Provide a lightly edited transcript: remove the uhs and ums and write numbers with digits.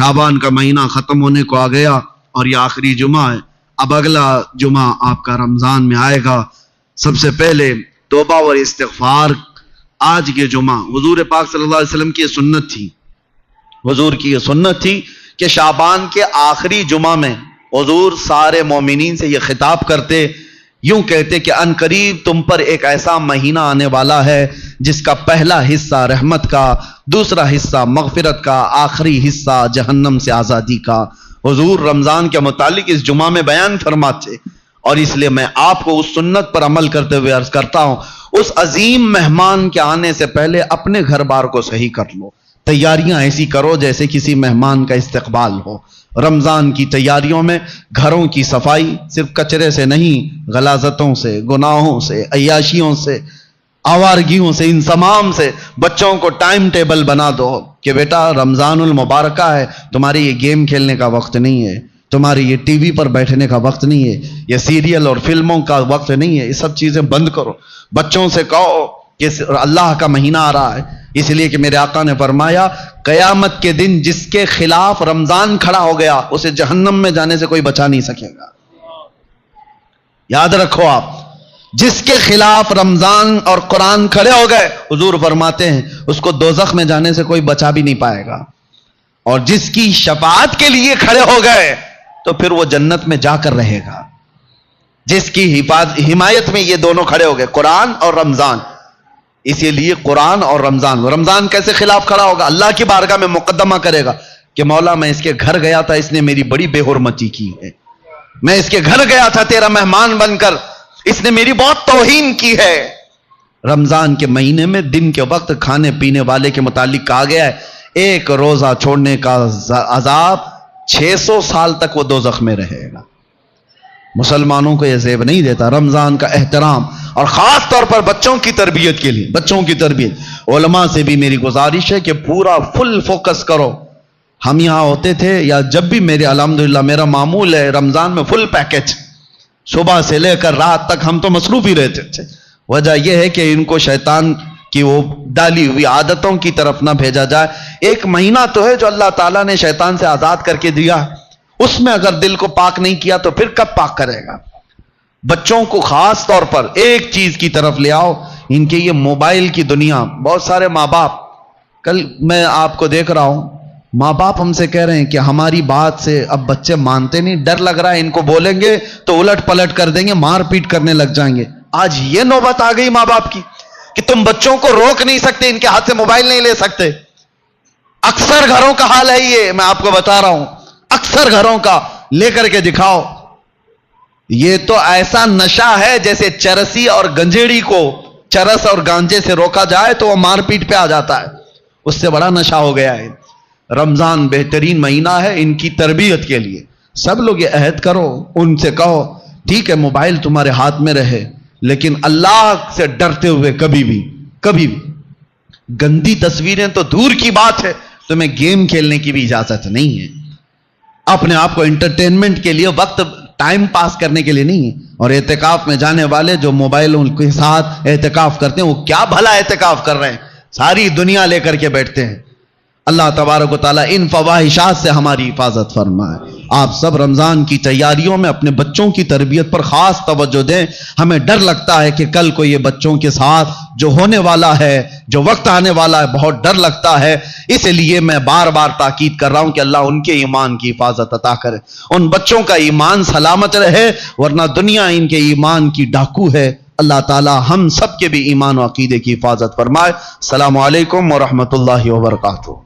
شعبان کا مہینہ ختم ہونے کو آ گیا اور یہ آخری جمعہ ہے. اب اگلا جمعہ آپ کا رمضان میں آئے گا. سب سے پہلے توبہ اور استغفار. آج کے جمعہ حضور پاک صلی اللہ علیہ وسلم کی یہ سنت تھی. حضور کی یہ سنت تھی کہ شعبان کے آخری جمعہ میں حضور سارے مومنین سے یہ خطاب کرتے، یوں کہتے کہ ان قریب تم پر ایک ایسا مہینہ آنے والا ہے جس کا پہلا حصہ رحمت کا، دوسرا حصہ مغفرت کا، آخری حصہ جہنم سے آزادی کا. حضور رمضان کے متعلق اس جمعہ میں بیان فرماتے، اور اس لیے میں آپ کو اس سنت پر عمل کرتے ہوئے عرض کرتا ہوں، اس عظیم مہمان کے آنے سے پہلے اپنے گھر بار کو صحیح کر لو. تیاریاں ایسی کرو جیسے کسی مہمان کا استقبال ہو. رمضان کی تیاریوں میں گھروں کی صفائی صرف کچرے سے نہیں، غلاظتوں سے، گناہوں سے، عیاشیوں سے، آوارگیوں سے، ان تمام سے. بچوں کو ٹائم ٹیبل بنا دو کہ بیٹا رمضان المبارکہ ہے، تمہارے یہ گیم کھیلنے کا وقت نہیں ہے، تمہارے یہ ٹی وی پر بیٹھنے کا وقت نہیں ہے، یہ سیریل اور فلموں کا وقت نہیں ہے. یہ سب چیزیں بند کرو. بچوں سے کہو کہ اللہ کا مہینہ آ رہا ہے، اس لیے کہ میرے آقا نے فرمایا قیامت کے دن جس کے خلاف رمضان کھڑا ہو گیا اسے جہنم میں جانے سے کوئی بچا نہیں سکے گا. یاد رکھو آپ، جس کے خلاف رمضان اور قرآن کھڑے ہو گئے حضور فرماتے ہیں اس کو دوزخ میں جانے سے کوئی بچا بھی نہیں پائے گا. اور جس کی شفاعت کے لیے کھڑے ہو گئے تو پھر وہ جنت میں جا کر رہے گا. جس کی حمایت میں یہ دونوں کھڑے ہو گئے، قرآن اور رمضان. اسی لیے قرآن اور رمضان کیسے خلاف کھڑا ہوگا؟ اللہ کی بارگاہ میں مقدمہ کرے گا کہ مولا میں اس کے گھر گیا تھا، اس نے میری بڑی بے حرمتی کی ہے. میں اس کے گھر گیا تھا تیرا مہمان بن کر، اس نے میری بہت توہین کی ہے. رمضان کے مہینے میں دن کے وقت کھانے پینے والے کے متعلق کہا گیا ہے ایک روزہ چھوڑنے کا عذاب 600 سال تک وہ دوزخ میں رہے گا. مسلمانوں کو یہ زیب نہیں دیتا. رمضان کا احترام، اور خاص طور پر بچوں کی تربیت کے لیے، بچوں کی تربیت، علماء سے بھی میری گزارش ہے کہ پورا فل فوکس کرو. ہم یہاں ہوتے تھے یا جب بھی میرے الحمدللہ میرا معمول ہے رمضان میں فل پیکج، صبح سے لے کر رات تک ہم تو مصروف ہی رہتے تھے. وجہ یہ ہے کہ ان کو شیطان کی وہ ڈالی ہوئی عادتوں کی طرف نہ بھیجا جائے. ایک مہینہ تو ہے جو اللہ تعالیٰ نے شیطان سے آزاد کر کے دیا، اس میں اگر دل کو پاک نہیں کیا تو پھر کب پاک کرے گا؟ بچوں کو خاص طور پر ایک چیز کی طرف لے آؤ، ان کے یہ موبائل کی دنیا. بہت سارے ماں باپ، کل میں آپ کو دیکھ رہا ہوں، ماں باپ ہم سے کہہ رہے ہیں کہ ہماری بات سے اب بچے مانتے نہیں، ڈر لگ رہا ہے ان کو بولیں گے تو الٹ پلٹ کر دیں گے، مار پیٹ کرنے لگ جائیں گے. آج یہ نوبت آ گئی ماں باپ کی کہ تم بچوں کو روک نہیں سکتے، ان کے ہاتھ سے موبائل نہیں لے سکتے. اکثر گھروں کا حال ہے یہ، میں آپ کو بتا رہا ہوں، اکثر گھروں کا. لے کر کے دکھاؤ. یہ تو ایسا نشہ ہے جیسے چرسی اور گنجیڑی کو چرس اور گانجے سے روکا جائے تو وہ مار پیٹ پہ آ جاتا ہے، اس سے بڑا نشہ ہو گیا ہے. رمضان بہترین مہینہ ہے ان کی تربیت کے لیے. سب لوگ یہ عہد کرو، ان سے کہو ٹھیک ہے موبائل تمہارے ہاتھ میں رہے لیکن اللہ سے ڈرتے ہوئے کبھی بھی گندی تصویریں تو دور کی بات ہے، تمہیں گیم کھیلنے کی بھی اجازت نہیں ہے. اپنے آپ کو انٹرٹینمنٹ کے لیے، وقت ٹائم پاس کرنے کے لیے نہیں ہے. اور اعتکاف میں جانے والے جو موبائلوں کے ساتھ اعتکاف کرتے ہیں وہ کیا بھلا اعتکاف کر رہے ہیں، ساری دنیا لے کر کے بیٹھتے ہیں. اللہ تبارک و تعالیٰ ان فواحشات سے ہماری حفاظت فرمائے. آپ سب رمضان کی تیاریوں میں اپنے بچوں کی تربیت پر خاص توجہ دیں. ہمیں ڈر لگتا ہے کہ کل کو یہ بچوں کے ساتھ جو ہونے والا ہے، جو وقت آنے والا ہے، بہت ڈر لگتا ہے. اس لیے میں بار بار تاکید کر رہا ہوں کہ اللہ ان کے ایمان کی حفاظت عطا کرے، ان بچوں کا ایمان سلامت رہے، ورنہ دنیا ان کے ایمان کی ڈاکو ہے. اللہ تعالی ہم سب کے بھی ایمان و عقیدے کی حفاظت فرمائے. السلام علیکم ورحمۃ اللہ وبرکاتہ.